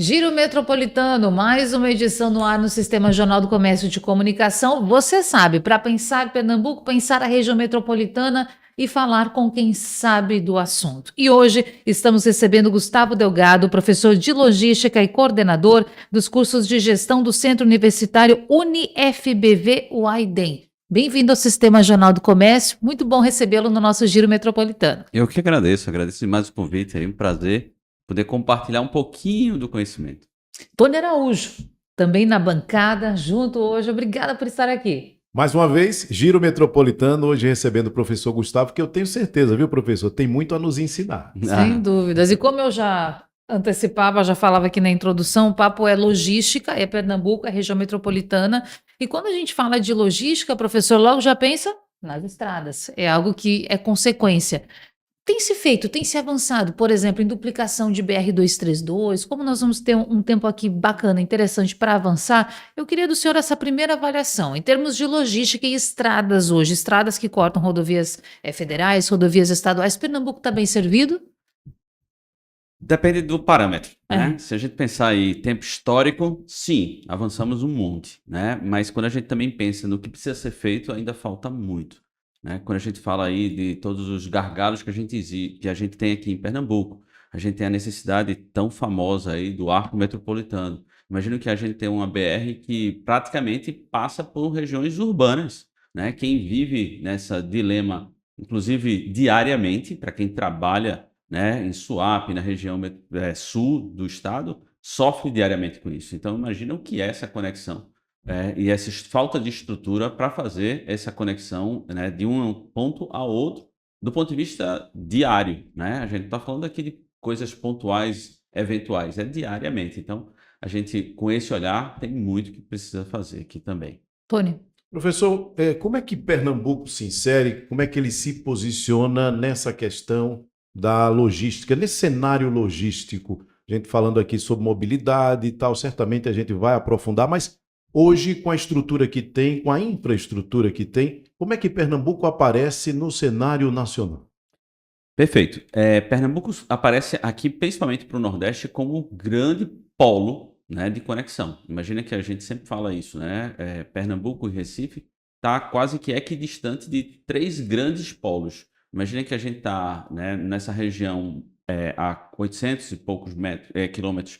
Giro Metropolitano, mais uma edição no ar no Sistema Jornal do Comércio de Comunicação. Você sabe, para pensar Pernambuco, pensar a região metropolitana e falar com quem sabe do assunto. E hoje estamos recebendo Gustavo Delgado, professor de Logística e coordenador dos cursos de gestão do Centro Universitário UniFBV-UAIDEM. Bem-vindo ao Sistema Jornal do Comércio. Muito bom recebê-lo no nosso Giro Metropolitano. Eu que agradeço demais o convite, é um prazer poder compartilhar um pouquinho do conhecimento. Tony Araújo, também na bancada, junto hoje. Obrigada por estar aqui. Mais uma vez, Giro Metropolitano, hoje recebendo o professor Gustavo, que eu tenho certeza, viu, professor? Tem muito a nos ensinar. Sem dúvidas. E como eu já antecipava, já falava aqui na introdução, o papo é logística, é Pernambuco, é região metropolitana. E quando a gente fala de logística, professor, logo já pensa nas estradas. É algo que é consequência. Tem se feito, tem se avançado, por exemplo, em duplicação de BR-232, como nós vamos ter um tempo aqui bacana, interessante para avançar, eu queria do senhor essa primeira avaliação, em termos de logística e estradas hoje, estradas que cortam rodovias federais, rodovias estaduais, Pernambuco está bem servido? Depende do parâmetro, né? Se a gente pensar em tempo histórico, sim, avançamos um monte, né? Mas quando a gente também pensa no que precisa ser feito, ainda falta muito. Né? Quando a gente fala aí de todos os gargalos que a gente tem aqui em Pernambuco, a gente tem a necessidade tão famosa aí do arco metropolitano. Imagina que a gente tem uma BR que praticamente passa por regiões urbanas, né? Quem vive nessa dilema, inclusive diariamente, para quem trabalha, né, em Suape, na região sul do estado, sofre diariamente com isso. Então imagina o que é essa conexão. E essa falta de estrutura para fazer essa conexão, né, de um ponto a outro, do ponto de vista diário, né? A gente está falando aqui de coisas pontuais, eventuais, é diariamente. Então, a gente, com esse olhar, tem muito que precisa fazer aqui também. Tony. Professor, como é que Pernambuco se insere, como é que ele se posiciona nessa questão da logística, nesse cenário logístico? A gente falando aqui sobre mobilidade e tal, certamente a gente vai aprofundar, mas hoje, com a estrutura que tem, com a infraestrutura que tem, como é que Pernambuco aparece no cenário nacional? Perfeito. Pernambuco aparece aqui, principalmente para o Nordeste, como grande polo, né, de conexão. Imagina que a gente sempre fala isso, né? Pernambuco e Recife está quase que equidistante de 3 grandes polos. Imagina que a gente está, né, nessa região a 800 e poucos quilômetros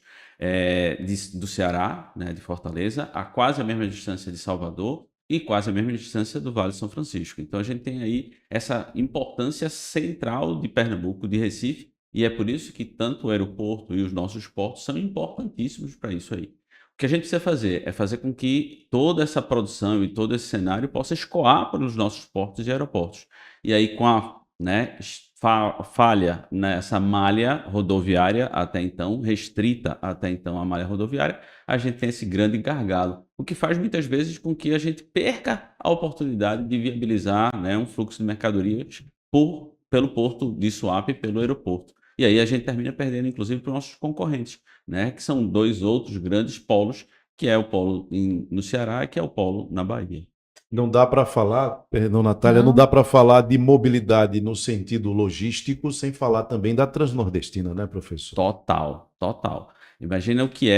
do Ceará, né, de Fortaleza, a quase a mesma distância de Salvador e quase a mesma distância do Vale de São Francisco. Então a gente tem aí essa importância central de Pernambuco, de Recife, e é por isso que tanto o aeroporto e os nossos portos são importantíssimos para isso aí. O que a gente precisa fazer é fazer com que toda essa produção e todo esse cenário possa escoar para os nossos portos e aeroportos. E aí com a, né, falha nessa malha rodoviária até então, restrita até então a malha rodoviária, a gente tem esse grande gargalo, o que faz muitas vezes com que a gente perca a oportunidade de viabilizar, né, um fluxo de mercadorias pelo porto de Suape e pelo aeroporto. E aí a gente termina perdendo, inclusive, para os nossos concorrentes, né, que são 2 outros grandes polos, que é o polo no Ceará e que é o polo na Bahia. Não dá para falar, perdão, Natália, não dá para falar de mobilidade no sentido logístico sem falar também da Transnordestina, né, professor? Total, total. Imagina o que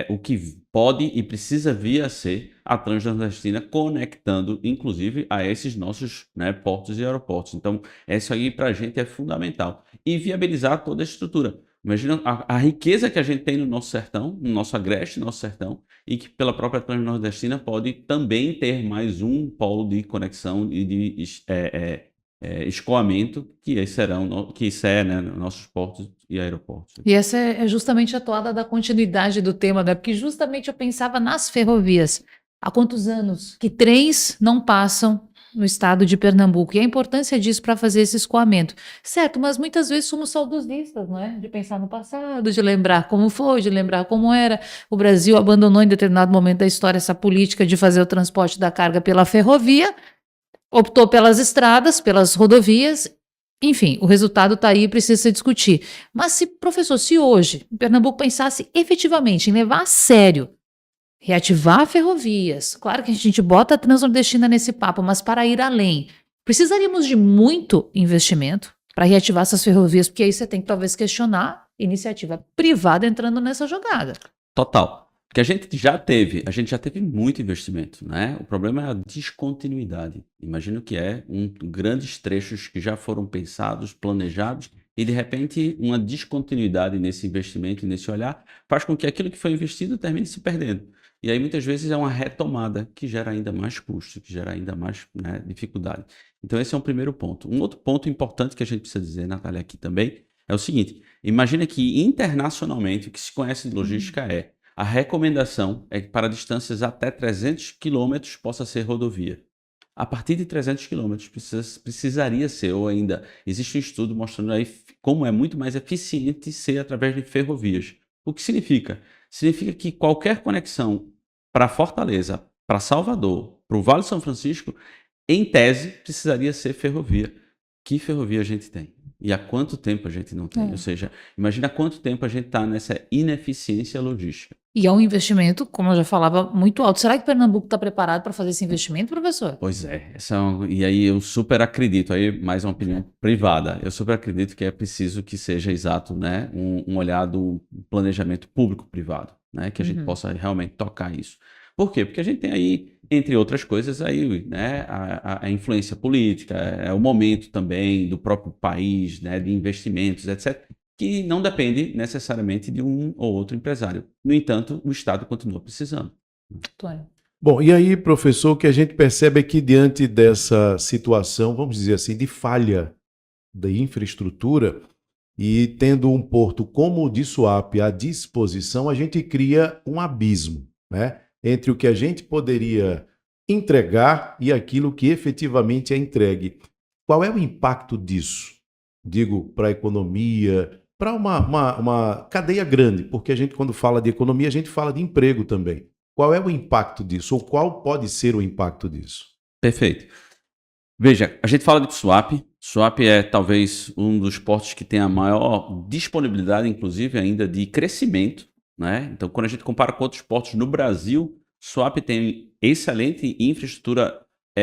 o que pode e precisa vir a ser a Transnordestina, conectando, inclusive, a esses nossos, né, portos e aeroportos. Então, isso aí para a gente é fundamental. E viabilizar toda a estrutura. Imagina a riqueza que a gente tem no nosso sertão, no nosso agreste, no nosso sertão, e que pela própria Transnordestina pode também ter mais um polo de conexão e de escoamento que serão, né, nossos portos e aeroportos. E essa é justamente a toada da continuidade do tema, né? Porque justamente eu pensava nas ferrovias. Há quantos anos que trens não passam no estado de Pernambuco? E a importância disso para fazer esse escoamento. Certo, mas muitas vezes somos saudosistas, não é? De pensar no passado, de lembrar como foi, de lembrar como era. O Brasil abandonou em determinado momento da história essa política de fazer o transporte da carga pela ferrovia, optou pelas estradas, pelas rodovias. Enfim, o resultado está aí e precisa se discutir. Mas se, professor, se hoje Pernambuco pensasse efetivamente em levar a sério, reativar ferrovias, claro que a gente bota a Transnordestina nesse papo, mas para ir além, precisaríamos de muito investimento para reativar essas ferrovias, porque aí você tem que talvez questionar iniciativa privada entrando nessa jogada. Total. Porque a gente já teve muito investimento, né? O problema é a descontinuidade. Imagino que grandes trechos que já foram pensados, planejados, e de repente uma descontinuidade nesse investimento e nesse olhar faz com que aquilo que foi investido termine se perdendo. E aí muitas vezes é uma retomada que gera ainda mais custo, que gera ainda mais, né, dificuldade. Então esse é um primeiro ponto. Um outro ponto importante que a gente precisa dizer, Natália, aqui também, é o seguinte: imagina que internacionalmente o que se conhece de logística a recomendação é que para distâncias até 300 quilômetros possa ser rodovia. A partir de 300 quilômetros precisaria ser, ou ainda existe um estudo mostrando aí como é muito mais eficiente ser através de ferrovias. O que significa? Significa que qualquer conexão para Fortaleza, para Salvador, para o Vale do São Francisco, em tese, precisaria ser ferrovia. Que ferrovia a gente tem? E há quanto tempo a gente não tem? Ou seja, imagina há quanto tempo a gente está nessa ineficiência logística. E é um investimento, como eu já falava, muito alto. Será que Pernambuco está preparado para fazer esse investimento, professor? Pois é. E aí eu super acredito, aí mais uma opinião privada, eu super acredito que é preciso que seja exato, né, um olhar do planejamento público-privado, né, que a gente possa realmente tocar isso. Por quê? Porque a gente tem aí, entre outras coisas, aí, né, a influência política, é o momento também do próprio país, né, de investimentos, etc., que não depende necessariamente de um ou outro empresário. No entanto, o Estado continua precisando. Antônio. Bom, e aí, professor, o que a gente percebe é que diante dessa situação, vamos dizer assim, de falha da infraestrutura e tendo um porto como o de Suape à disposição, a gente cria um abismo, né, entre o que a gente poderia entregar e aquilo que efetivamente é entregue. Qual é o impacto disso? Digo, para a economia, para uma cadeia grande, porque a gente, quando fala de economia, a gente fala de emprego também. Qual é o impacto disso? Ou qual pode ser o impacto disso? Perfeito. Veja, a gente fala de Suape. Suape é talvez um dos portos que tem a maior disponibilidade, inclusive, ainda de crescimento, né? Então, quando a gente compara com outros portos no Brasil, Suape tem excelente infraestrutura,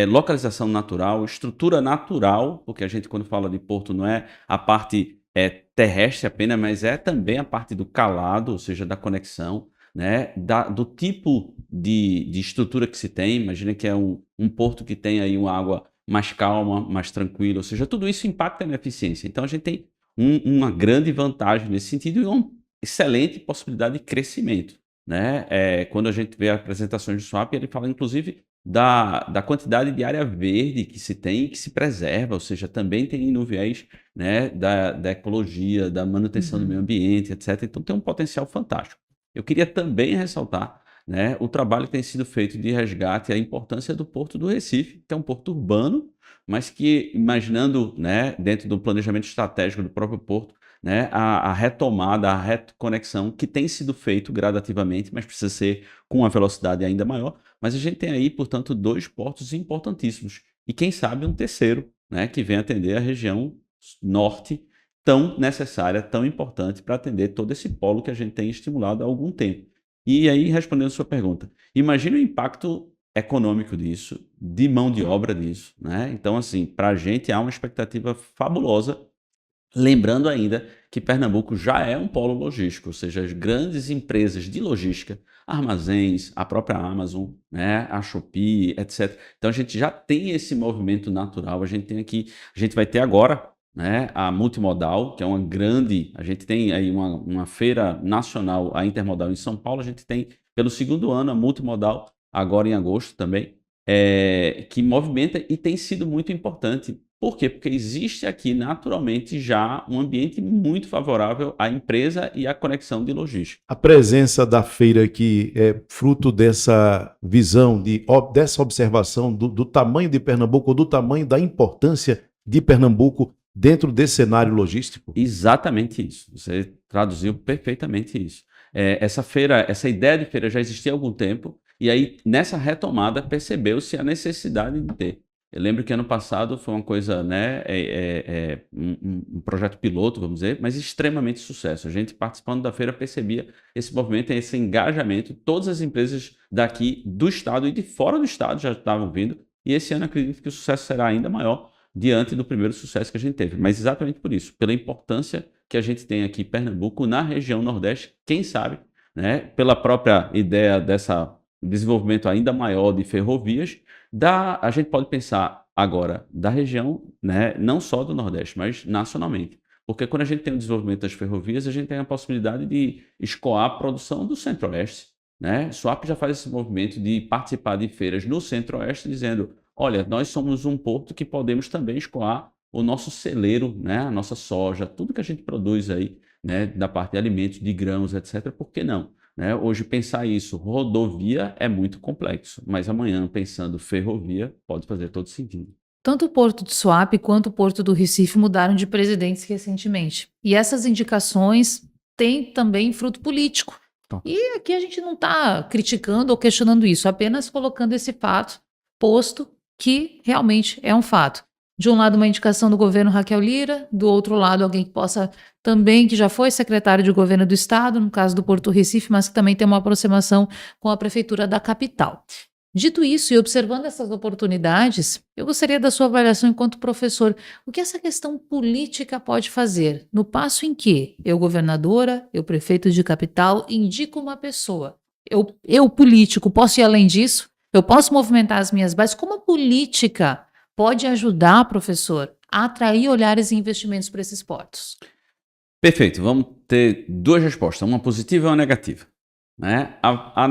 localização natural, estrutura natural, porque a gente, quando fala de porto, não é a parte terrestre apenas, mas é também a parte do calado, ou seja, da conexão, né, do tipo de estrutura que se tem. Imagina que é um porto que tem aí uma água mais calma, mais tranquila, ou seja, tudo isso impacta na eficiência. Então a gente tem uma grande vantagem nesse sentido e uma excelente possibilidade de crescimento, né? Quando a gente vê apresentações de Suape, ele fala inclusive da quantidade de área verde que se tem e que se preserva, ou seja, também tem no viés, né, da ecologia, da manutenção do meio ambiente, etc. Então tem um potencial fantástico. Eu queria também ressaltar, né, o trabalho que tem sido feito de resgate e a importância do Porto do Recife, que é um porto urbano, mas que, imaginando, né, dentro do planejamento estratégico do próprio porto, né, a retomada, a reconexão que tem sido feito gradativamente, mas precisa ser com uma velocidade ainda maior. Mas a gente tem aí, portanto, 2 portos importantíssimos. E quem sabe um terceiro, né, que vem atender a região norte, tão necessária, tão importante para atender todo esse polo que a gente tem estimulado há algum tempo. E aí, respondendo a sua pergunta, imagine o impacto econômico disso, de mão de obra disso, né? Então, assim, para a gente há uma expectativa fabulosa, lembrando ainda que Pernambuco já é um polo logístico, ou seja, as grandes empresas de logística, armazéns, a própria Amazon, né, a Shopee, etc. Então, a gente já tem esse movimento natural, a gente vai ter agora, né, a Multimodal, que é uma grande, a gente tem aí uma feira nacional, a Intermodal em São Paulo, a gente tem pelo 2º ano a Multimodal, agora em agosto também, que movimenta e tem sido muito importante. Por quê? Porque existe aqui naturalmente já um ambiente muito favorável à empresa e à conexão de logística. A presença da feira aqui é fruto dessa visão, dessa observação do tamanho de Pernambuco, ou do tamanho da importância de Pernambuco dentro desse cenário logístico? Exatamente isso. Você traduziu perfeitamente isso. Essa ideia de feira já existia há algum tempo, e aí nessa retomada percebeu-se a necessidade de ter. Eu lembro que ano passado foi uma coisa, né, um projeto piloto, vamos dizer, mas extremamente sucesso. A gente participando da feira percebia esse movimento, esse engajamento. Todas as empresas daqui do estado e de fora do estado já estavam vindo, e esse ano acredito que o sucesso será ainda maior diante do primeiro sucesso que a gente teve. Mas exatamente por isso, pela importância que a gente tem aqui em Pernambuco, na região Nordeste, quem sabe, né, pela própria ideia dessa desenvolvimento ainda maior de ferrovias, a gente pode pensar agora da região, né, não só do Nordeste, mas nacionalmente. Porque quando a gente tem o desenvolvimento das ferrovias, a gente tem a possibilidade de escoar a produção do Centro-Oeste, né? Suape já faz esse movimento de participar de feiras no Centro-Oeste, dizendo, olha, nós somos um porto que podemos também escoar o nosso celeiro, né? A nossa soja, tudo que a gente produz aí, né? Da parte de alimentos, de grãos, etc. Por que não? Né? Hoje pensar isso, rodovia é muito complexo, mas amanhã pensando ferrovia pode fazer todo sentido. Tanto o Porto de Suape quanto o Porto do Recife mudaram de presidentes recentemente. E essas indicações têm também fruto político. Tá. E aqui a gente não está criticando ou questionando isso, apenas colocando esse fato, posto que realmente é um fato. De um lado, uma indicação do governo Raquel Lira, do outro lado, alguém que possa também, que já foi secretário de governo do estado, no caso do Porto Recife, mas que também tem uma aproximação com a prefeitura da capital. Dito isso, e observando essas oportunidades, eu gostaria da sua avaliação enquanto professor. O que essa questão política pode fazer no passo em que eu, governadora, eu, prefeito de capital, indico uma pessoa? Eu, político, posso ir além disso? Eu posso movimentar as minhas bases? Como a política pode ajudar, professor, a atrair olhares e investimentos para esses portos? Perfeito, vamos ter duas respostas, uma positiva e uma negativa. Né?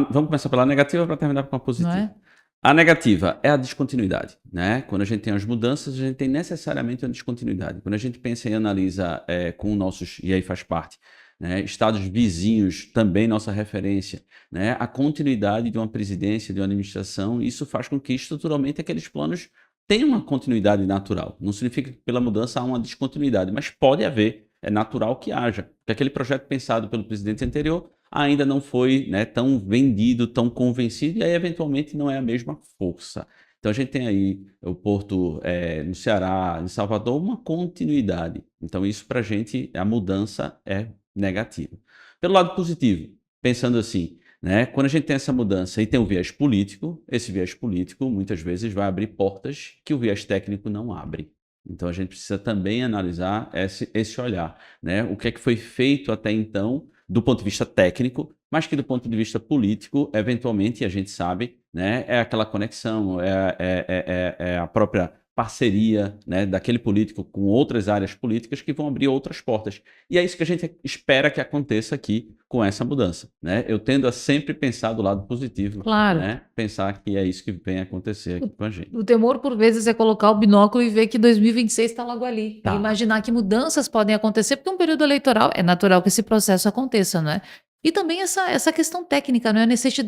Vamos começar pela negativa para terminar com a positiva. Não é? A negativa é a descontinuidade. Né? Quando a gente tem as mudanças, a gente tem necessariamente uma descontinuidade. Quando a gente pensa e analisa com nossos, e aí faz parte, né, estados vizinhos, também nossa referência, né, a continuidade de uma presidência, de uma administração, isso faz com que estruturalmente aqueles planos tenham uma continuidade natural. Não significa que pela mudança há uma descontinuidade, mas pode haver, é natural que haja. Porque aquele projeto pensado pelo presidente anterior ainda não foi, né, tão vendido, tão convencido, e aí eventualmente não é a mesma força. Então a gente tem aí o porto no Ceará, em Salvador, uma continuidade. Então isso para a gente, a mudança é negativa. Pelo lado positivo, pensando assim, né, quando a gente tem essa mudança e tem o viés político, esse viés político muitas vezes vai abrir portas que o viés técnico não abre. Então a gente precisa também analisar esse olhar, né? O que é que foi feito até então do ponto de vista técnico, mas que do ponto de vista político, eventualmente, a gente sabe, né, é aquela conexão, é a própria parceria, né, daquele político com outras áreas políticas que vão abrir outras portas. E é isso que a gente espera que aconteça aqui com essa mudança. Né? Eu tendo a sempre pensar do lado positivo, Claro. né? Pensar que é isso que vem acontecer aqui com a gente. O temor, por vezes, é colocar o binóculo e ver que 2026 está logo ali. Tá. E imaginar que mudanças podem acontecer, porque um período eleitoral é natural que esse processo aconteça, não é? E também essa questão técnica, não é?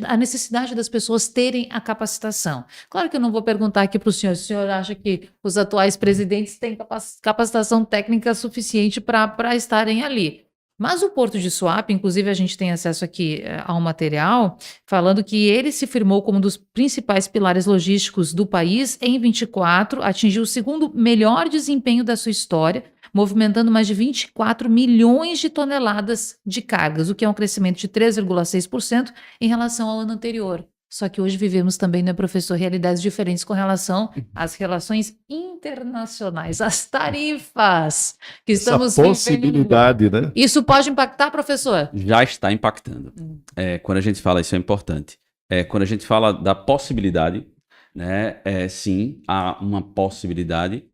A necessidade das pessoas terem a capacitação. Claro que eu não vou perguntar aqui para o senhor acha que os atuais presidentes têm capacitação técnica suficiente para estarem ali. Mas o Porto de Suape, inclusive a gente tem acesso aqui ao material, falando que ele se firmou como um dos principais pilares logísticos do país em 24, atingiu o segundo melhor desempenho da sua história, movimentando mais de 24 milhões de toneladas de cargas, o que é um crescimento de 3,6% em relação ao ano anterior. Só que hoje vivemos também, né, professor, realidades diferentes com relação às relações internacionais, às tarifas que estamos Essa possibilidade, né? Isso pode impactar, professor? Já está impactando. Quando a gente fala, isso é importante. Quando a gente fala da possibilidade, né, sim, há uma possibilidade,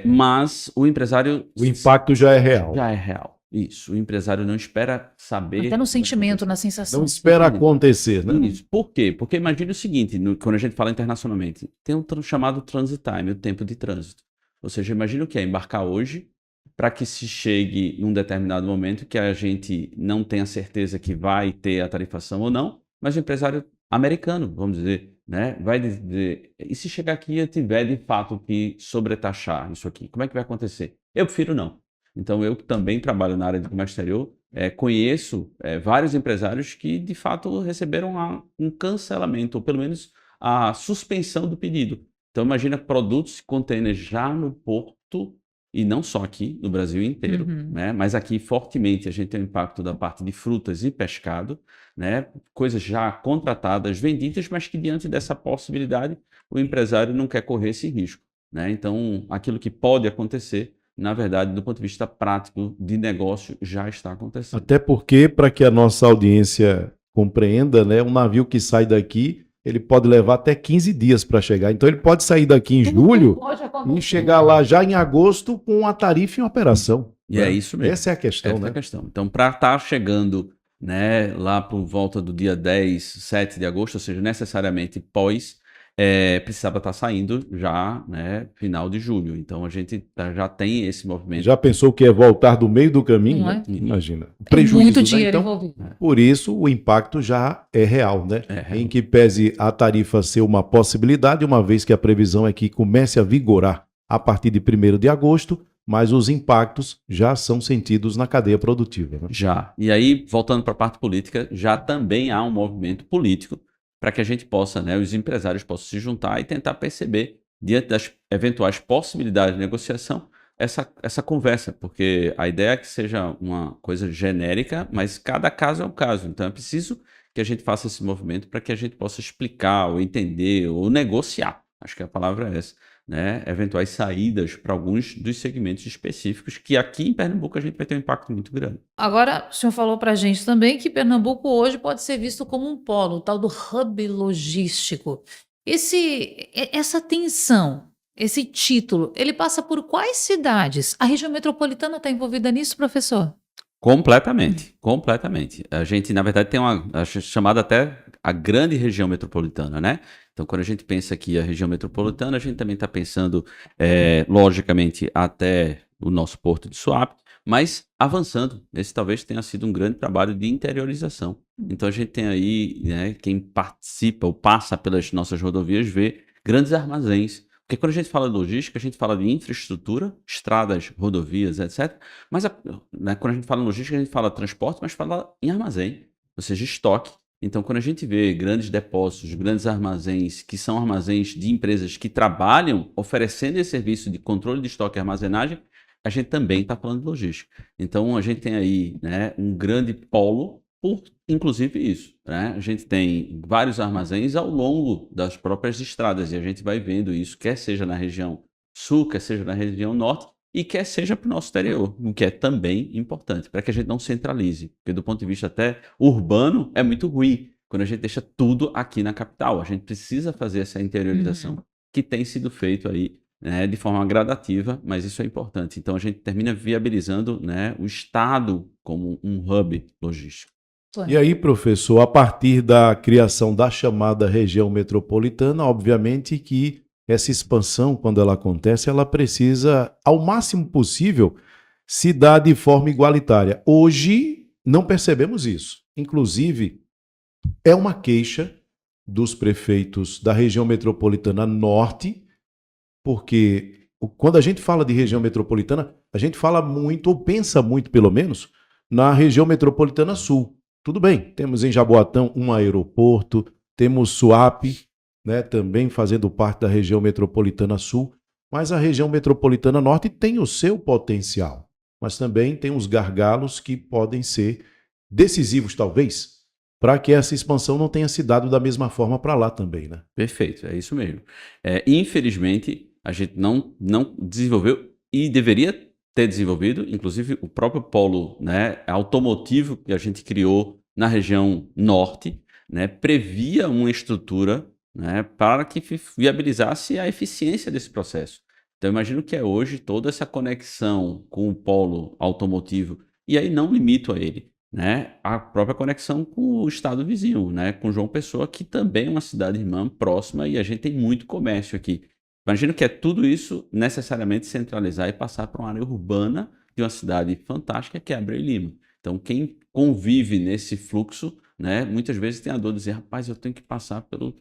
mas o empresário... O impacto já é real. Já é real. Isso. O empresário não espera saber... Até no sentimento, na sensação. Não espera acontecer, né? Isso. Por quê? Porque imagine o seguinte, quando a gente fala internacionalmente, tem um chamado transit time, o tempo de trânsito. Ou seja, imagine o que é embarcar hoje para que se chegue em um determinado momento que a gente não tenha certeza que vai ter a tarifação ou não, mas o empresário americano, vamos dizer, né, vai dizer, e se chegar aqui e tiver de fato que sobretaxar isso aqui, como é que vai acontecer? Eu prefiro não. Então, eu que também trabalho na área de comércio exterior, conheço vários empresários que, de fato, receberam um cancelamento, ou pelo menos a suspensão do pedido. Então, imagina produtos e containers já no porto, e não só aqui, no Brasil inteiro, né? Mas aqui, fortemente, a gente tem o impacto da parte de frutas e pescado, né? Coisas já contratadas, vendidas, mas que, diante dessa possibilidade, o empresário não quer correr esse risco. Né? Então, aquilo que pode acontecer na verdade, do ponto de vista prático de negócio, já está acontecendo. Até porque, para que a nossa audiência compreenda, né, um navio que sai daqui, ele pode levar até 15 dias para chegar. Então, ele pode sair daqui em julho Pode e acontecer. chegar lá já em agosto com a tarifa em operação. E né? é isso mesmo. Essa é a questão, Essa é a né? questão. Então, para estar chegando, né, lá por volta do dia 10, 7 de agosto, ou seja, necessariamente pós, precisava estar saindo já, né, final de julho. Então, a gente já tem esse movimento. Já pensou que é voltar do meio do caminho? Não né? é? Imagina. O É prejuízo, muito né? dinheiro Então, envolvido. por isso, o impacto já é real, né? É real. Em que pese a tarifa ser uma possibilidade, uma vez que a previsão é que comece a vigorar a partir de 1º de agosto, mas os impactos já são sentidos na cadeia produtiva. Né? Já. E aí, voltando para a parte política, já também há um movimento político para que a gente possa, né, os empresários possam se juntar e tentar perceber, diante das eventuais possibilidades de negociação, essa conversa, porque a ideia é que seja uma coisa genérica, mas cada caso é um caso. Então é preciso que a gente faça esse movimento para que a gente possa explicar, ou entender, ou negociar. Acho que a palavra é essa. Né, eventuais saídas para alguns dos segmentos específicos, que aqui em Pernambuco a gente vai ter um impacto muito grande. Agora, o senhor falou para a gente também que Pernambuco hoje pode ser visto como um polo, o tal do hub logístico. Essa tensão, esse título, ele passa por quais cidades? A região metropolitana está envolvida nisso, professor? Completamente, completamente. A gente, na verdade, tem uma chamada até a grande região metropolitana, né? Então, quando a gente pensa aqui a região metropolitana, a gente também está pensando, logicamente, até o nosso porto de Suape, mas avançando. Esse talvez tenha sido um grande trabalho de interiorização. Então, a gente tem aí, né, quem participa ou passa pelas nossas rodovias vê grandes armazéns. Porque quando a gente fala de logística, a gente fala de infraestrutura, estradas, rodovias, etc. Mas né, quando a gente fala em logística, a gente fala transporte, mas fala em armazém, ou seja, estoque. Então, quando a gente vê grandes depósitos, grandes armazéns, que são armazéns de empresas que trabalham oferecendo esse serviço de controle de estoque e armazenagem, a gente também está falando de logística. Então, a gente tem aí, né, um grande polo por, inclusive, isso. Né? A gente tem vários armazéns ao longo das próprias estradas e a gente vai vendo isso, quer seja na região sul, quer seja na região norte, e quer seja para o nosso exterior, o que é também importante, para que a gente não centralize. Porque do ponto de vista até urbano, é muito ruim quando a gente deixa tudo aqui na capital. A gente precisa fazer essa interiorização que tem sido feito aí, né, de forma gradativa, mas isso é importante. Então a gente termina viabilizando, né, o Estado como um hub logístico. E aí, professor, a partir da criação da chamada região metropolitana, obviamente que essa expansão, quando ela acontece, ela precisa, ao máximo possível, se dar de forma igualitária. Hoje, não percebemos isso. Inclusive, é uma queixa dos prefeitos da região metropolitana norte, porque quando a gente fala de região metropolitana, a gente fala muito, ou pensa muito, pelo menos, na região metropolitana sul. Tudo bem, temos em Jaboatão um aeroporto, temos Suape, né, também fazendo parte da região metropolitana sul, mas a região metropolitana norte tem o seu potencial, mas também tem os gargalos que podem ser decisivos, talvez, para que essa expansão não tenha se dado da mesma forma para lá também, né? Perfeito, é isso mesmo. Infelizmente, a gente não desenvolveu e deveria ter desenvolvido, inclusive o próprio polo, né, automotivo que a gente criou na região norte, né, previa uma estrutura, né, para que viabilizasse a eficiência desse processo. Então, eu imagino que é hoje toda essa conexão com o polo automotivo, e aí não limito a ele, né, a própria conexão com o estado vizinho, né, com João Pessoa, que também é uma cidade irmã próxima e a gente tem muito comércio aqui. Imagino que é tudo isso necessariamente centralizar e passar para uma área urbana de uma cidade fantástica que é Abreu e Lima. Então, quem convive nesse fluxo, né, muitas vezes tem a dor de dizer, rapaz, eu tenho que passar pelo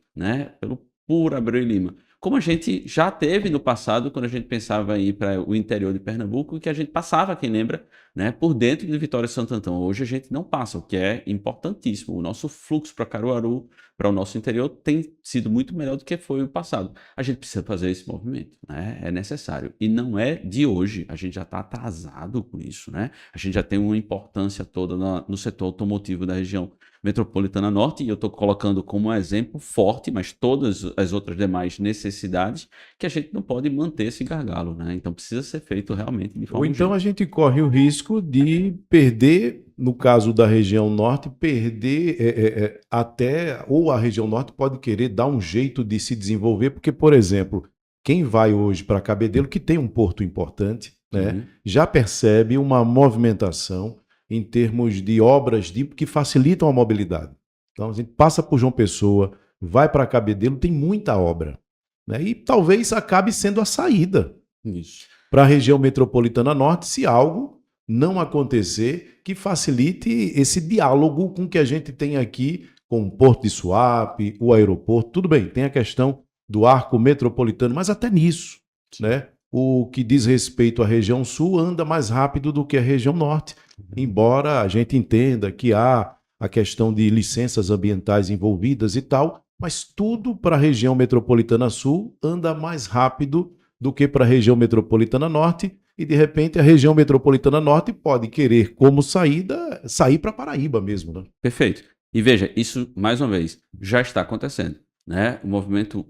puro Abreu e Lima. Como a gente já teve no passado, quando a gente pensava em ir para o interior de Pernambuco, que a gente passava, quem lembra, né, por dentro de Vitória e Santo Antão. Hoje a gente não passa, o que é importantíssimo. O nosso fluxo para Caruaru, para o nosso interior, tem sido muito melhor do que foi o passado. A gente precisa fazer esse movimento, né? É necessário. E não é de hoje, a gente já está atrasado com isso, né? A gente já tem uma importância toda no setor automotivo da região metropolitana norte, e eu estou colocando como exemplo forte, mas todas as outras demais necessidades, que a gente não pode manter esse gargalo, né? Então precisa ser feito realmente de forma Ou então a urgente. gente corre o risco de perder, no caso da região norte, perder até, ou a região norte pode querer dar um jeito de se desenvolver, porque, por exemplo, quem vai hoje para Cabedelo, que tem um porto importante, né, já percebe uma movimentação em termos de obras que facilitam a mobilidade. Então a gente passa por João Pessoa, vai para Cabedelo, tem muita obra, né, e talvez acabe sendo a saída Isso. para a região metropolitana norte, se algo não acontecer que facilite esse diálogo com que a gente tem aqui com o Porto de Suape, o aeroporto. Tudo bem, tem a questão do arco metropolitano, mas até nisso, né? O que diz respeito à região sul anda mais rápido do que a região norte, embora a gente entenda que há a questão de licenças ambientais envolvidas e tal, mas tudo para a região metropolitana sul anda mais rápido do que para a região metropolitana norte, e de repente a região metropolitana norte pode querer como saída sair para Paraíba mesmo, né? Perfeito. E veja, isso, mais uma vez, já está acontecendo, né? O movimento,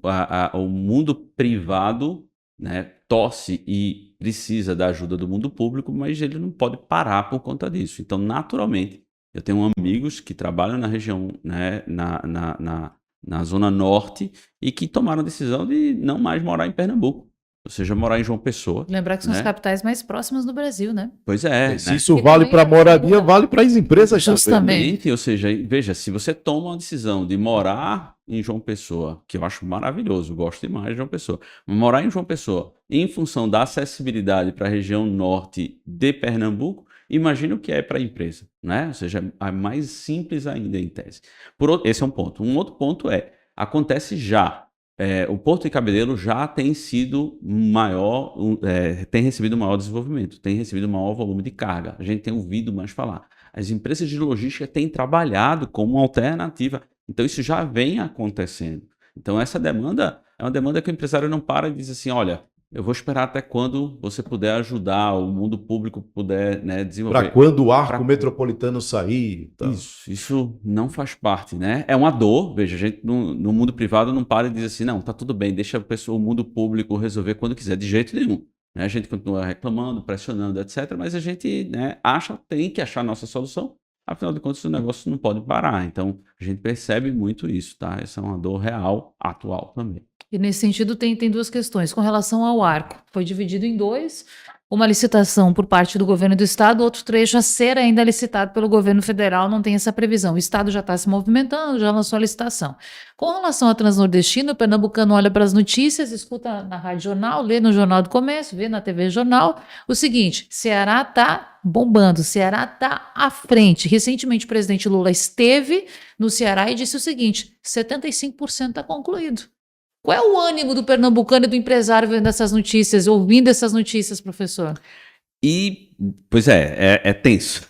o mundo privado, né, torce e precisa da ajuda do mundo público, mas ele não pode parar por conta disso. Então, naturalmente, eu tenho amigos que trabalham na região, né, na Zona Norte, e que tomaram a decisão de não mais morar em Pernambuco, ou seja, morar em João Pessoa. Lembrar que são as Né? capitais mais próximas do Brasil, né? Pois é, Se né? isso E vale também para é moradia, segura. vale para as empresas Justamente. também. Exatamente, ou seja, veja, se você toma uma decisão de morar em João Pessoa, que eu acho maravilhoso, gosto demais de João Pessoa, morar em João Pessoa em função da acessibilidade para a região norte de Pernambuco, imagina o que é para a empresa, né? Ou seja, é mais simples ainda em tese. Esse é um ponto. Um outro ponto acontece já. O Porto de Cabedelo já tem sido maior, tem recebido maior desenvolvimento, tem recebido maior volume de carga. A gente tem ouvido mais falar. As empresas de logística têm trabalhado como uma alternativa. Então, isso já vem acontecendo. Então, essa demanda é uma demanda que o empresário não para e diz assim, olha, eu vou esperar até quando você puder ajudar, o mundo público puder, né, desenvolver. Para quando o arco metropolitano sair. Tá. Isso não faz parte, né? É uma dor. Veja, a gente no mundo privado não para e diz assim, não, tá tudo bem, deixa o mundo público resolver quando quiser, de jeito nenhum. Né? A gente continua reclamando, pressionando, etc. Mas a gente, né, tem que achar a nossa solução. Afinal de contas, o negócio não pode parar. Então, a gente percebe muito isso, tá? Essa é uma dor real, atual também. E nesse sentido tem duas questões. Com relação ao arco, foi dividido em dois. Uma licitação por parte do governo do estado, outro trecho a ser ainda licitado pelo governo federal, não tem essa previsão. O estado já está se movimentando, já lançou a licitação. Com relação à Transnordestina, o pernambucano olha para as notícias, escuta na Rádio Jornal, lê no Jornal do Comércio, vê na TV Jornal, o seguinte, Ceará está bombando, Ceará está à frente. Recentemente o presidente Lula esteve no Ceará e disse o seguinte, 75% está concluído. Qual é o ânimo do pernambucano e do empresário vendo essas notícias, ouvindo essas notícias, professor? Pois é tenso.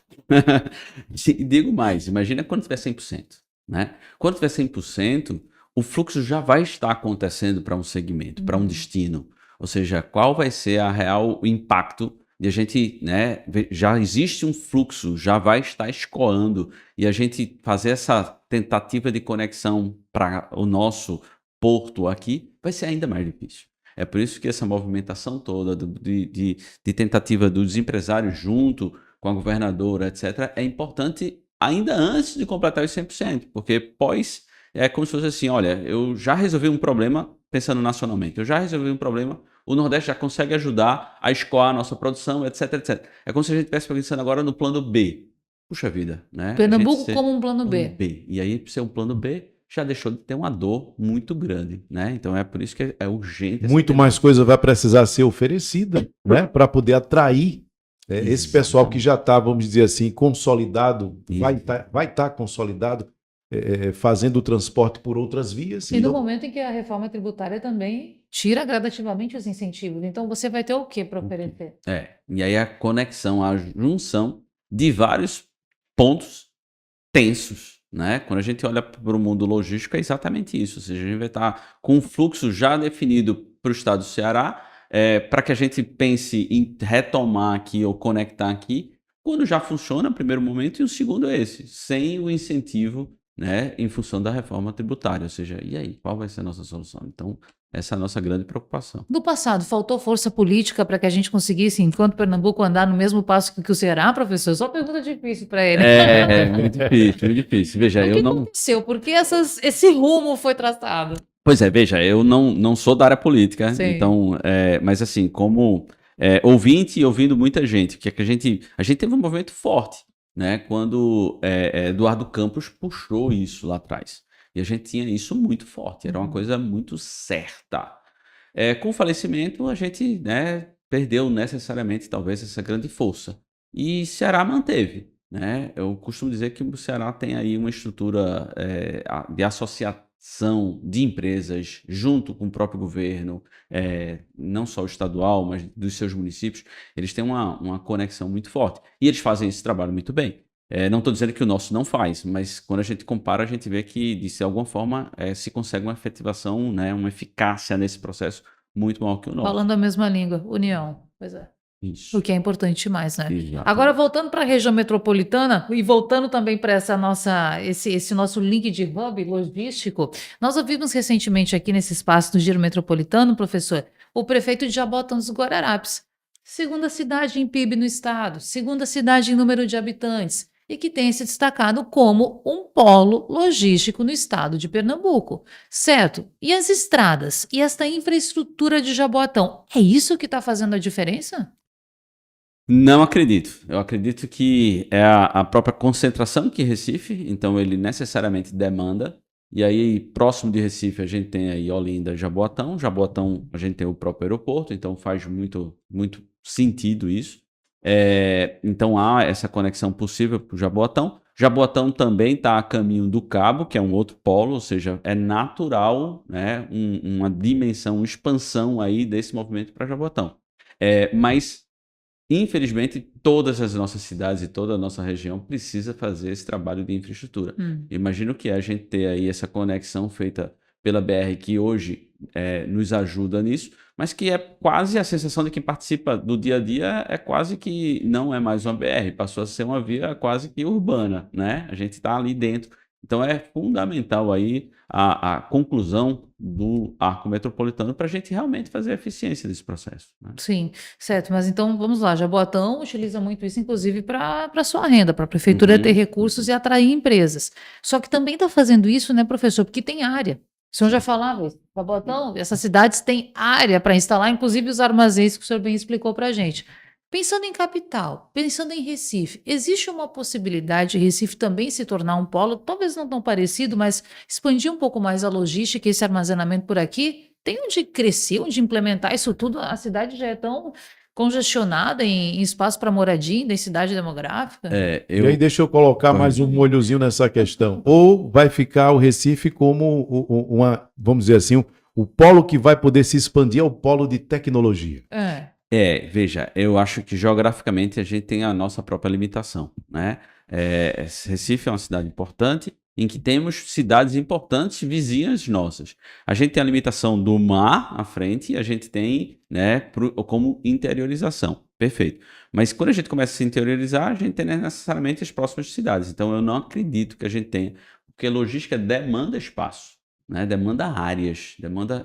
Digo mais, imagina quando tiver 100%. Né? Quando tiver 100%, o fluxo já vai estar acontecendo para um segmento, para um destino. Ou seja, qual vai ser o impacto de a gente, né, já existe um fluxo, já vai estar escoando, e a gente fazer essa tentativa de conexão para o nosso porto aqui, vai ser ainda mais difícil. É por isso que essa movimentação toda de tentativa dos empresários junto com a governadora, etc., é importante ainda antes de completar os 100%, porque é como se fosse assim, olha, eu já resolvi um problema, pensando nacionalmente, eu já resolvi um problema, o Nordeste já consegue ajudar a escoar a nossa produção, etc, etc. É como se a gente estivesse pensando agora no plano B. Puxa vida, né? Pernambuco como um plano B. E aí, para ser um plano B, já deixou de ter uma dor muito grande, né? Então é por isso que é urgente. Muito mais coisa vai precisar ser oferecida, né? Para poder atrair esse pessoal que já está, vamos dizer assim, consolidado, vai estar consolidado. fazendo o transporte por outras vias. E no momento em que a reforma tributária também tira gradativamente os incentivos. Então, você vai ter o quê para oferecer? E aí a conexão, a junção de vários pontos tensos, né? Quando a gente olha para o mundo logístico, é exatamente isso. Ou seja, a gente vai estar com um fluxo já definido para o estado do Ceará, para que a gente pense em retomar aqui ou conectar aqui, quando já funciona, no primeiro momento, e o segundo é esse, sem o incentivo, né, em função da reforma tributária. Ou seja, e aí, qual vai ser a nossa solução? Então, essa é a nossa grande preocupação. No passado, faltou força política para que a gente conseguisse, enquanto Pernambuco, andar no mesmo passo que o Ceará, professor? Só pergunta difícil para ele. Muito difícil, muito difícil. Veja, O que aconteceu? Por que esse rumo foi traçado? Pois é, veja, eu não sou da área política, Sim. então, mas assim, como ouvinte e ouvindo muita gente, que a gente teve um movimento forte, né, quando Eduardo Campos puxou isso lá atrás. E a gente tinha isso muito forte, era uma coisa muito certa. Com o falecimento, a gente, né, perdeu necessariamente, talvez, essa grande força. E Ceará manteve, né? Eu costumo dizer que o Ceará tem aí uma estrutura de associação de empresas junto com o próprio governo, não só o estadual, mas dos seus municípios. Eles têm uma conexão muito forte. E eles fazem esse trabalho muito bem. Não estou dizendo que o nosso não faz, mas quando a gente compara, a gente vê que, de alguma forma, se consegue uma efetivação, né, uma eficácia nesse processo muito maior que o nosso. Falando a mesma língua, união. Pois é. Isso. O que é importante demais, né? Exatamente. Agora, voltando para a região metropolitana e voltando também para esse nosso link de hub logístico, nós ouvimos recentemente aqui nesse espaço do Giro Metropolitano, professor, o prefeito de Jaboatão dos Guararapes, segunda cidade em PIB no estado, segunda cidade em número de habitantes, e que tem se destacado como um polo logístico no estado de Pernambuco, certo? E as estradas e esta infraestrutura de Jaboatão, é isso que está fazendo a diferença? Não acredito. Eu acredito que é a própria concentração que Recife, então ele necessariamente demanda. E aí, próximo de Recife, a gente tem aí Olinda, Jaboatão. Jaboatão, a gente tem o próprio aeroporto, então faz muito, muito sentido isso. Então há essa conexão possível para o Jaboatão. Jaboatão também está a caminho do Cabo, que é um outro polo, ou seja, é natural, né, uma dimensão, uma expansão aí desse movimento para Jaboatão. Mas infelizmente, todas as nossas cidades e toda a nossa região precisa fazer esse trabalho de infraestrutura. Imagino que a gente ter aí essa conexão feita pela BR, que hoje nos ajuda nisso, mas que é quase a sensação de quem participa do dia a dia, é quase que não é mais uma BR, passou a ser uma via quase que urbana, né? A gente está ali dentro. Então é fundamental aí a conclusão do arco metropolitano para a gente realmente fazer a eficiência desse processo, né? Sim, certo. Mas então vamos lá. Jaboatão utiliza muito isso, inclusive, para sua renda, para a prefeitura ter recursos e atrair empresas. Só que também está fazendo isso, né, professor? Porque tem área. O senhor já falava isso. Jaboatão, essas cidades têm área para instalar, inclusive os armazéns que o senhor bem explicou para a gente. Pensando em capital, pensando em Recife, existe uma possibilidade de Recife também se tornar um polo, talvez não tão parecido, mas expandir um pouco mais a logística e esse armazenamento por aqui? Tem onde crescer, onde implementar isso tudo? A cidade já é tão congestionada em espaço para moradia, em densidade demográfica? E aí deixa eu colocar mais um molhozinho nessa questão. Ou vai ficar o Recife como vamos dizer assim, o polo que vai poder se expandir é o polo de tecnologia. Veja, eu acho que geograficamente a gente tem a nossa própria limitação, né? Recife é uma cidade importante, em que temos cidades importantes vizinhas nossas. A gente tem a limitação do mar à frente e a gente tem, né, como interiorização. Perfeito. Mas quando a gente começa a se interiorizar, a gente tem necessariamente as próximas cidades. Então eu não acredito que a gente tenha, porque logística demanda espaço, né? Demanda áreas,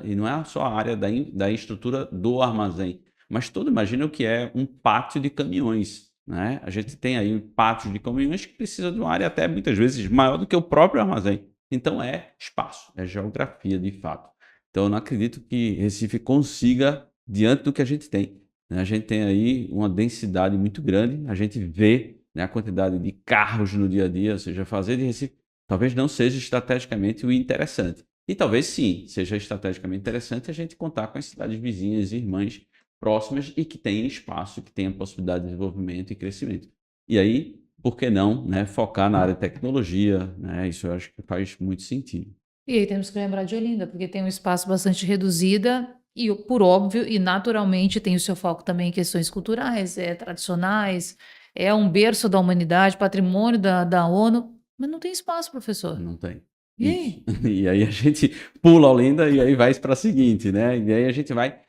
e não é só a área da estrutura do armazém, mas imagina o que é um pátio de caminhões, né? A gente tem aí pátios de caminhões que precisam de uma área até muitas vezes maior do que o próprio armazém. Então é espaço, é geografia de fato. Então eu não acredito que Recife consiga diante do que a gente tem, né? A gente tem aí uma densidade muito grande, a gente vê, né, a quantidade de carros no dia a dia, ou seja, fazer de Recife talvez não seja estrategicamente o interessante. E talvez sim, seja estrategicamente interessante a gente contar com as cidades vizinhas e irmãs próximas e que tenham espaço, que tenham possibilidade de desenvolvimento e crescimento. E aí, por que não, né, focar na área de tecnologia, né? Isso eu acho que faz muito sentido. E aí temos que lembrar de Olinda, porque tem um espaço bastante reduzida e, por óbvio e naturalmente, tem o seu foco também em questões culturais, tradicionais, é um berço da humanidade, patrimônio da ONU, mas não tem espaço, professor. Não tem. E Isso. aí? E aí a gente pula a Olinda e aí vai para a seguinte, né? E aí a gente vai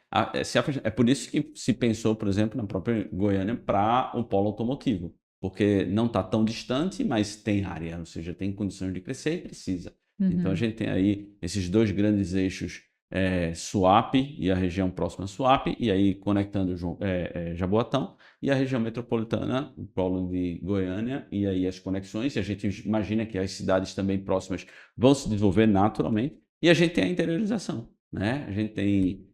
se afastar. É por isso que se pensou, por exemplo, na própria Goiânia para o polo automotivo, porque não está tão distante, mas tem área, ou seja, tem condições de crescer e precisa. Então a Uhum. gente tem aí esses dois grandes eixos, Suape e a região próxima a Suape, e aí conectando Jaboatão e a região metropolitana, o polo de Goiânia, e aí as conexões, e a gente imagina que as cidades também próximas vão se desenvolver naturalmente, e a gente tem a interiorização, né? A gente tem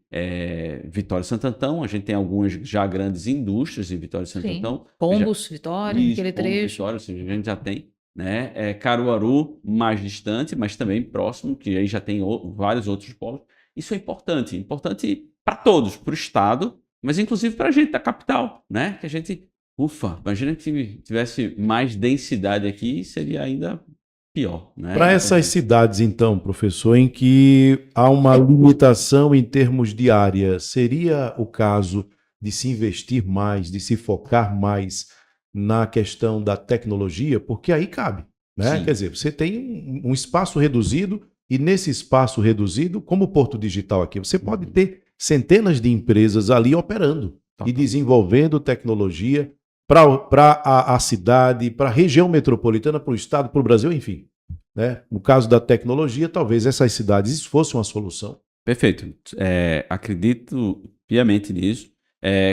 Vitória e Santo Antão, a gente tem algumas já grandes indústrias em Vitória e Santo Sim. Antão, Pombos, Vitória, isso, aquele Pombo, trecho. Vitória, ou seja, a gente já tem, né? Caruaru, mais distante, mas também próximo, que aí já tem vários outros polos. Isso é importante para todos, para o Estado, mas inclusive para a gente da capital, né? Que a gente, ufa, imagina que tivesse mais densidade aqui, seria ainda pior, né? Para essas cidades, então, professor, em que há uma limitação em termos de área, seria o caso de se investir mais, de se focar mais na questão da tecnologia? Porque aí cabe, né? Sim. Quer dizer, você tem um espaço reduzido e nesse espaço reduzido, como o Porto Digital aqui, você pode ter centenas de empresas ali operando e desenvolvendo tecnologia para a cidade, para a região metropolitana, para o estado, para o Brasil, enfim. Né? No caso da tecnologia, talvez essas cidades isso fosse uma solução. Perfeito. Acredito piamente nisso.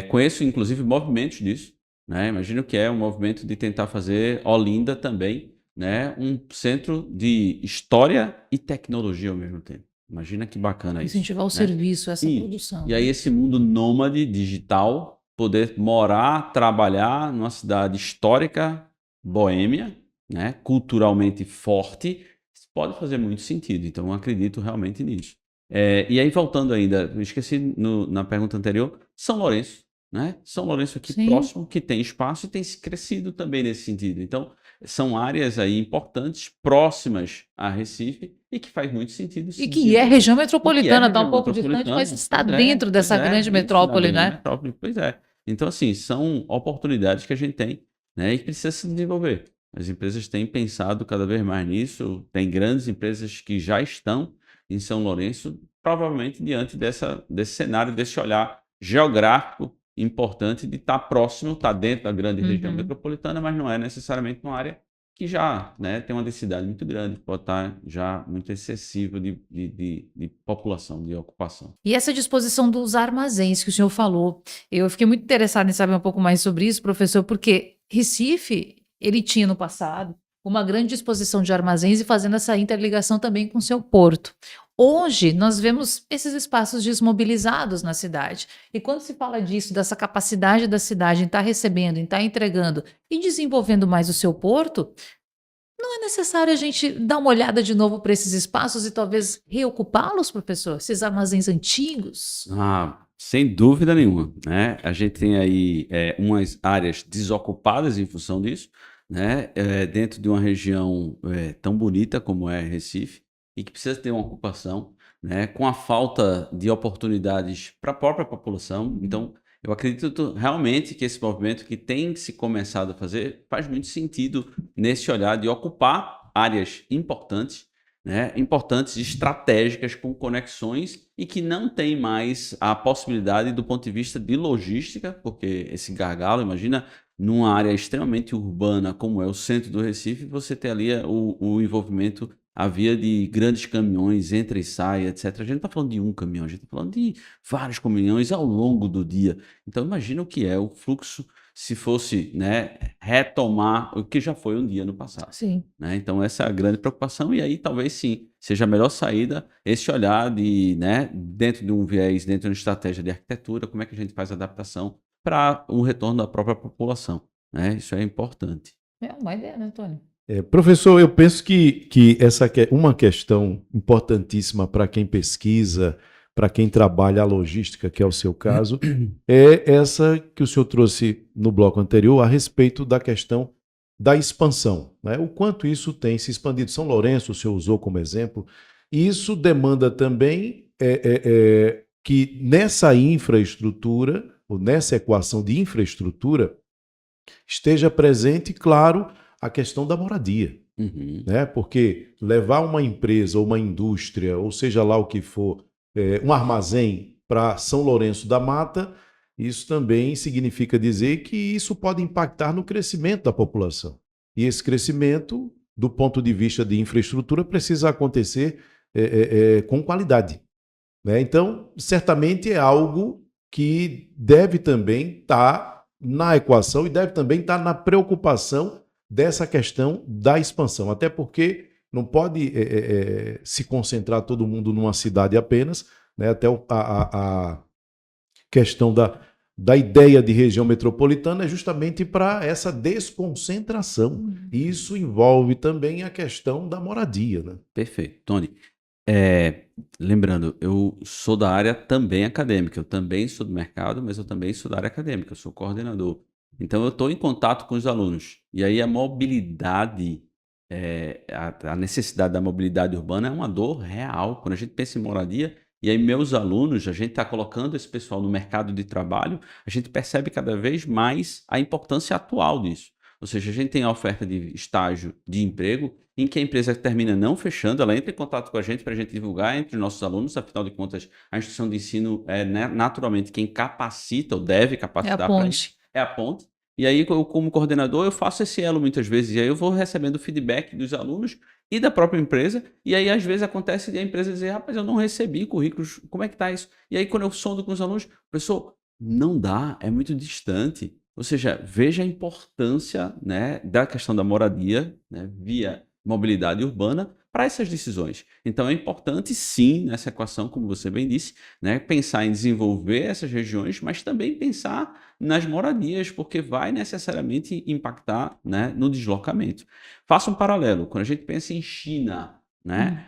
Conheço, inclusive, movimentos disso. Né? Imagino que é um movimento de tentar fazer Olinda também, né, um centro de história e tecnologia ao mesmo tempo. Imagina que bacana isso. Incentivar o né? serviço, essa produção. E aí esse mundo nômade digital, poder morar, trabalhar numa cidade histórica, boêmia, né, culturalmente forte, isso pode fazer muito sentido. Então eu acredito realmente nisso. E aí voltando ainda, eu esqueci na pergunta anterior, São Lourenço. Né? São Lourenço aqui Sim. próximo, que tem espaço e tem se crescido também nesse sentido. Então, são áreas aí importantes, próximas a Recife, e que faz muito sentido. E que é região metropolitana, está um pouco metropolitana, distante, mas está pois dentro dessa grande metrópole, né? Metrópole, pois é. Então, assim, são oportunidades que a gente tem, né, e que precisa se desenvolver. As empresas têm pensado cada vez mais nisso, tem grandes empresas que já estão em São Lourenço, provavelmente diante desse cenário, desse olhar geográfico importante de estar próximo, estar dentro da grande região metropolitana, mas não é necessariamente uma área que já, né, tem uma densidade muito grande, pode estar já muito excessivo de população, de ocupação. E essa disposição dos armazéns que o senhor falou, eu fiquei muito interessada em saber um pouco mais sobre isso, professor, porque Recife, ele tinha no passado uma grande disposição de armazéns e fazendo essa interligação também com o seu porto. Hoje, nós vemos esses espaços desmobilizados na cidade. E quando se fala disso, dessa capacidade da cidade em estar recebendo, em estar entregando e desenvolvendo mais o seu porto, não é necessário a gente dar uma olhada de novo para esses espaços e talvez reocupá-los, professor? Esses armazéns antigos? Sem dúvida nenhuma, né? A gente tem aí umas áreas desocupadas em função disso, né? Dentro de uma região tão bonita como é Recife, e que precisa ter uma ocupação, né, com a falta de oportunidades para a própria população. Então, eu acredito realmente que esse movimento que tem se começado a fazer faz muito sentido nesse olhar de ocupar áreas importantes, né, importantes, estratégicas, com conexões e que não tem mais a possibilidade do ponto de vista de logística, porque esse gargalo, imagina, numa área extremamente urbana como é o centro do Recife, você ter ali o envolvimento, a via de grandes caminhões, entra e sai, etc. A gente não está falando de um caminhão, a gente está falando de vários caminhões ao longo do dia. Então, imagina o que é o fluxo se fosse, né, retomar o que já foi um dia no passado. Sim. Né? Então, essa é a grande preocupação, e aí talvez sim seja a melhor saída esse olhar de, né, dentro de um viés, dentro de uma estratégia de arquitetura, como é que a gente faz a adaptação para o retorno da própria população. Né? Isso é importante. É uma ideia, né, Antônio? Professor, eu penso que essa é uma questão importantíssima para quem pesquisa, para quem trabalha a logística, que é o seu caso, é essa que o senhor trouxe no bloco anterior a respeito da questão da expansão, né? O quanto isso tem se expandido. São Lourenço, o senhor usou como exemplo, e isso demanda também que nessa infraestrutura, ou nessa equação de infraestrutura, esteja presente, claro, a questão da moradia. Né? Porque levar uma empresa ou uma indústria, ou seja lá o que for, um armazém para São Lourenço da Mata, isso também significa dizer que isso pode impactar no crescimento da população. E esse crescimento, do ponto de vista de infraestrutura, precisa acontecer com qualidade. Né? Então, certamente é algo que deve também estar na equação e deve também estar na preocupação dessa questão da expansão. Até porque não pode se concentrar todo mundo numa cidade apenas, né? Até a questão da ideia de região metropolitana é justamente para essa desconcentração. E isso envolve também a questão da moradia. Né? Perfeito. Tony, lembrando, eu sou da área também acadêmica, eu também sou do mercado, mas eu também sou da área acadêmica, eu sou coordenador. Então, eu estou em contato com os alunos. E aí, a mobilidade, a necessidade da mobilidade urbana é uma dor real. Quando a gente pensa em moradia, e aí meus alunos, a gente está colocando esse pessoal no mercado de trabalho, a gente percebe cada vez mais a importância atual disso. Ou seja, a gente tem a oferta de estágio de emprego, em que a empresa termina não fechando, ela entra em contato com a gente para a gente divulgar entre os nossos alunos, afinal de contas, a instituição de ensino é naturalmente quem capacita ou deve capacitar para isso. É a ponte. E aí, eu, como coordenador, eu faço esse elo muitas vezes, e aí eu vou recebendo feedback dos alunos e da própria empresa, e aí às vezes acontece de a empresa dizer, rapaz, eu não recebi currículos, como é que tá isso? E aí quando eu sondo com os alunos, professor, não dá, é muito distante. Ou seja, veja a importância, né, da questão da moradia, né, via mobilidade urbana para essas decisões. Então é importante sim, nessa equação, como você bem disse, né, pensar em desenvolver essas regiões, mas também pensar nas moradias, porque vai necessariamente impactar, né, no deslocamento. Faça um paralelo, quando a gente pensa em China, né,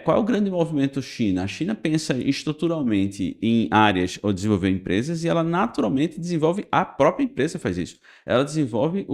qual é o grande movimento China? A China pensa estruturalmente em áreas ou desenvolver empresas e ela naturalmente desenvolve, a própria empresa faz isso. Ela desenvolve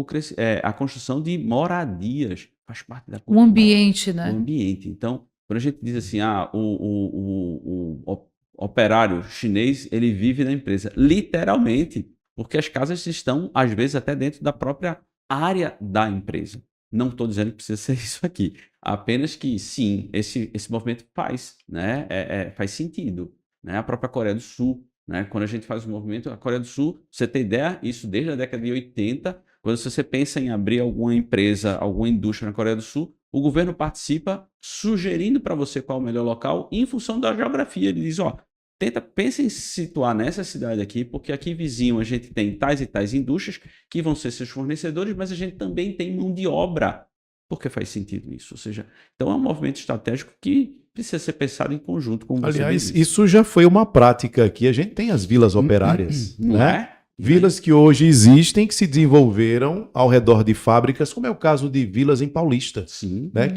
a construção de moradias, faz parte da cultura. O ambiente, né? O ambiente. Então, quando a gente diz assim, o operário chinês, ele vive na empresa, literalmente, porque as casas estão, às vezes, até dentro da própria área da empresa. Não estou dizendo que precisa ser isso aqui. Apenas que, sim, esse movimento faz, né? Faz sentido. Né? A própria Coreia do Sul, né? Quando a gente faz o movimento, a Coreia do Sul, você tem ideia, isso desde a década de 80, quando você pensa em abrir alguma empresa, alguma indústria na Coreia do Sul, o governo participa sugerindo para você qual é o melhor local em função da geografia. Ele diz, pensa em se situar nessa cidade aqui, porque aqui vizinho a gente tem tais e tais indústrias que vão ser seus fornecedores, mas a gente também tem mão de obra, porque faz sentido isso. Ou seja, então é um movimento estratégico que precisa ser pensado em conjunto com você. Aliás, isso já foi uma prática aqui. A gente tem as vilas operárias, né? Vilas que hoje existem, que se desenvolveram ao redor de fábricas, como é o caso de vilas em Paulista, né?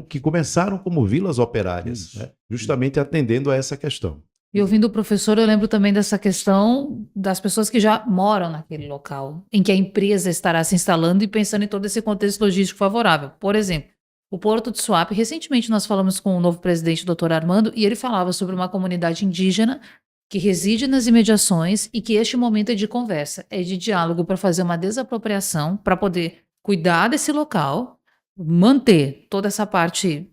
Que começaram como vilas operárias, né? Justamente atendendo a essa questão. E ouvindo o professor, eu lembro também dessa questão das pessoas que já moram naquele local, em que a empresa estará se instalando e pensando em todo esse contexto logístico favorável. Por exemplo, o Porto de Suape, recentemente nós falamos com o novo presidente, o Dr. Armando, e ele falava sobre uma comunidade indígena que reside nas imediações e que este momento é de conversa, é de diálogo para fazer uma desapropriação, para poder cuidar desse local, manter toda essa parte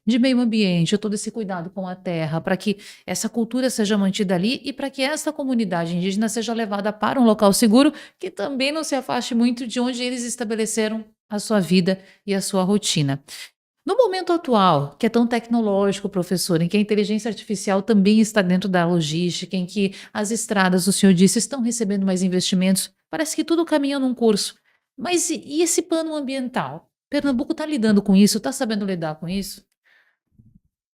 de meio ambiente, todo esse cuidado com a terra, para que essa cultura seja mantida ali e para que essa comunidade indígena seja levada para um local seguro que também não se afaste muito de onde eles estabeleceram a sua vida e a sua rotina. No momento atual, que é tão tecnológico, professor, em que a inteligência artificial também está dentro da logística, em que as estradas, o senhor disse, estão recebendo mais investimentos, parece que tudo caminha num curso. Mas e esse plano ambiental? Pernambuco está lidando com isso? Está sabendo lidar com isso?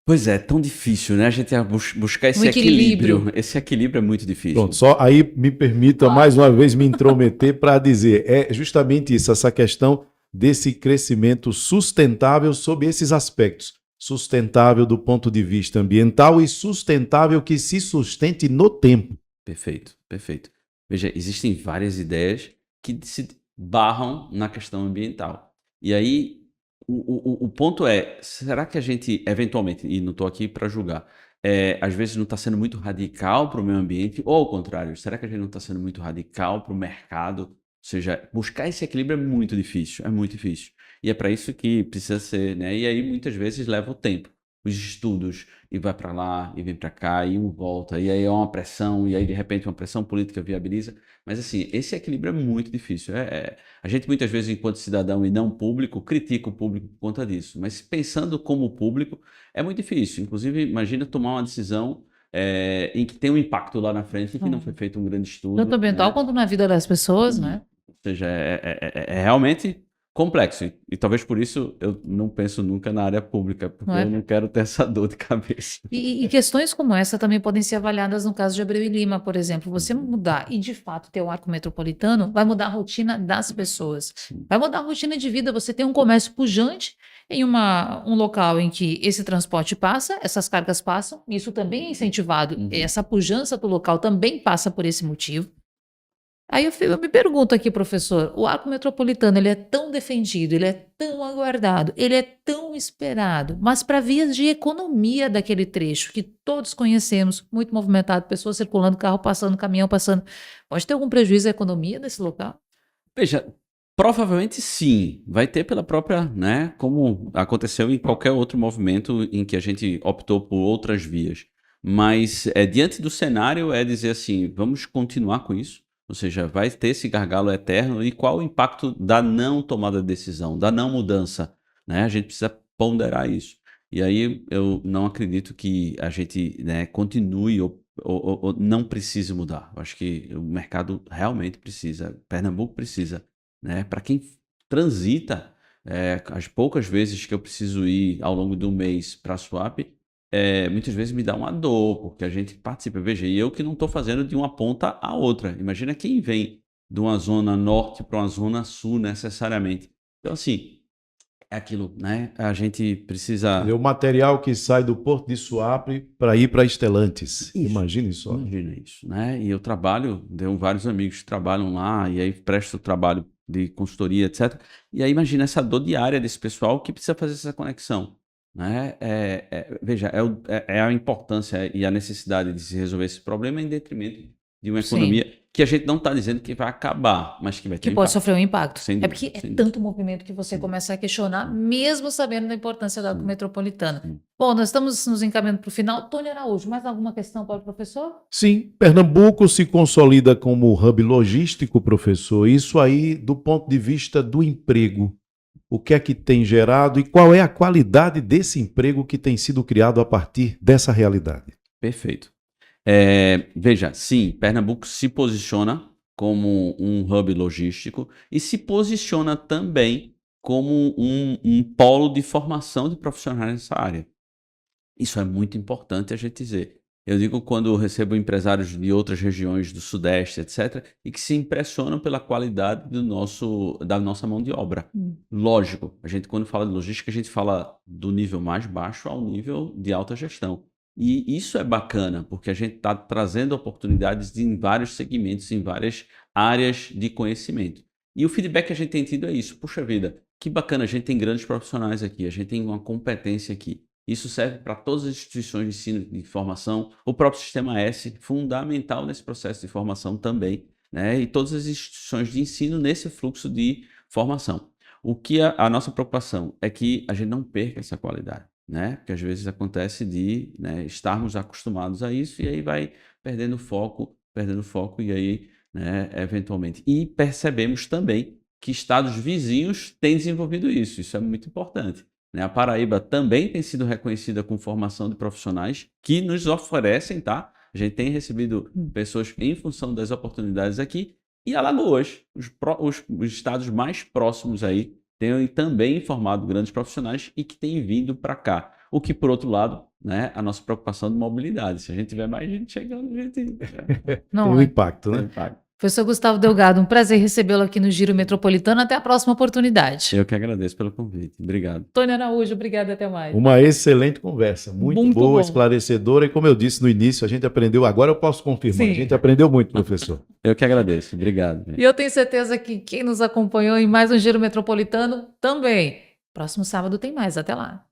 Pois é, tão difícil, né? A gente buscar esse equilíbrio. Esse equilíbrio é muito difícil. Pronto, só aí me permita mais uma vez me intrometer para dizer, é justamente isso, essa questão desse crescimento sustentável sob esses aspectos. Sustentável do ponto de vista ambiental e sustentável que se sustente no tempo. Perfeito, perfeito. Veja, existem várias ideias que barram na questão ambiental. E aí, o ponto é, será que a gente, eventualmente, e não estou aqui para julgar, às vezes não está sendo muito radical para o meio ambiente, ou ao contrário, será que a gente não está sendo muito radical para o mercado? Ou seja, buscar esse equilíbrio é muito difícil, é muito difícil. E é para isso que precisa ser, né? E aí muitas vezes leva o tempo, os estudos, e vai para lá, e vem para cá, e um volta, e aí é uma pressão, e aí de repente uma pressão política viabiliza. Mas assim, esse equilíbrio é muito difícil. A gente muitas vezes, enquanto cidadão e não público, critica o público por conta disso. Mas pensando como público, é muito difícil. Inclusive, imagina tomar uma decisão em que tem um impacto lá na frente, que não foi feito um grande estudo, Tanto ambiental né? quanto na vida das pessoas, né? Ou seja, é realmente complexo. E talvez por isso eu não penso nunca na área pública, porque Não é? eu não quero ter essa dor de cabeça. E questões como essa também podem ser avaliadas no caso de Abreu e Lima, por exemplo. Você mudar e, de fato, ter um arco metropolitano vai mudar a rotina das pessoas. Vai mudar a rotina de vida. Você tem um comércio pujante em um local em que esse transporte passa, essas cargas passam, isso também é incentivado. Essa pujança do local também passa por esse motivo. Aí eu me pergunto aqui, professor, o arco metropolitano ele é tão defendido, ele é tão aguardado, ele é tão esperado, mas para vias de economia daquele trecho que todos conhecemos, muito movimentado, pessoas circulando, carro passando, caminhão passando, pode ter algum prejuízo à economia desse local? Veja, provavelmente sim, vai ter pela própria, né, como aconteceu em qualquer outro movimento em que a gente optou por outras vias. Mas diante do cenário é dizer assim, vamos continuar com isso? Ou seja, vai ter esse gargalo eterno e qual o impacto da não tomada de decisão, da não mudança, né? A gente precisa ponderar isso. E aí eu não acredito que a gente, né, continue ou não precise mudar. Eu acho que o mercado realmente precisa, Pernambuco precisa, né? Para quem transita, as poucas vezes que eu preciso ir ao longo do mês para a Suape, muitas vezes me dá uma dor, porque a gente participa. Veja, e eu que não estou fazendo de uma ponta a outra. Imagina quem vem de uma zona norte para uma zona sul necessariamente. Então, assim, é aquilo, né? A gente precisa. É o material que sai do Porto de Suape para ir para Estelantes. Isso. Imagine só. Imagina isso, né? E eu trabalho, tenho vários amigos que trabalham lá, e aí presto trabalho de consultoria, etc. E aí imagina essa dor diária desse pessoal que precisa fazer essa conexão, né? Veja, é a importância e a necessidade de se resolver esse problema em detrimento de uma Sim. economia que a gente não está dizendo que vai acabar, mas que vai ter Que pode impacto. sofrer um impacto. Sem É dúvida, porque é sem dúvida. tanto movimento que você começa a questionar, mesmo sabendo da importância do arco metropolitano. Sim. Bom, nós estamos nos encaminhando para o final. Tony Araújo, mais alguma questão para o professor? Sim, Pernambuco se consolida como hub logístico, professor. Isso aí, do ponto de vista do emprego, o que é que tem gerado e qual é a qualidade desse emprego que tem sido criado a partir dessa realidade? Perfeito. Veja, sim, Pernambuco se posiciona como um hub logístico e se posiciona também como um polo de formação de profissionais nessa área. Isso é muito importante a gente dizer. Eu digo quando eu recebo empresários de outras regiões do Sudeste, etc., e que se impressionam pela qualidade da nossa mão de obra. Lógico, a gente quando fala de logística, a gente fala do nível mais baixo ao nível de alta gestão. E isso é bacana, porque a gente está trazendo oportunidades em vários segmentos, em várias áreas de conhecimento. E o feedback que a gente tem tido é isso. Puxa vida, que bacana, a gente tem grandes profissionais aqui, a gente tem uma competência aqui. Isso serve para todas as instituições de ensino e de formação, o próprio Sistema S, fundamental nesse processo de formação também, né? E todas as instituições de ensino nesse fluxo de formação. O que a nossa preocupação é que a gente não perca essa qualidade, né? Porque às vezes acontece de, né, estarmos acostumados a isso e aí vai perdendo foco e aí, né, eventualmente. E percebemos também que estados vizinhos têm desenvolvido isso. Isso é muito importante. A Paraíba também tem sido reconhecida com formação de profissionais que nos oferecem, tá? A gente tem recebido pessoas em função das oportunidades aqui. E Alagoas, os estados mais próximos aí, têm também formado grandes profissionais e que têm vindo para cá. O que, por outro lado, né, a nossa preocupação de mobilidade. Se a gente tiver mais gente chegando, a gente... Tem um impacto, né? Tem impacto. Professor Gustavo Delgado, um prazer recebê-lo aqui no Giro Metropolitano. Até a próxima oportunidade. Eu que agradeço pelo convite. Obrigado. Tônia Araújo, obrigada, até mais. Uma excelente conversa, muito boa, bom. esclarecedora, e como eu disse no início, a gente aprendeu, agora eu posso confirmar, Sim. a gente aprendeu muito, professor. Eu que agradeço. Obrigado. E eu tenho certeza que quem nos acompanhou em mais um Giro Metropolitano também. Próximo sábado tem mais. Até lá.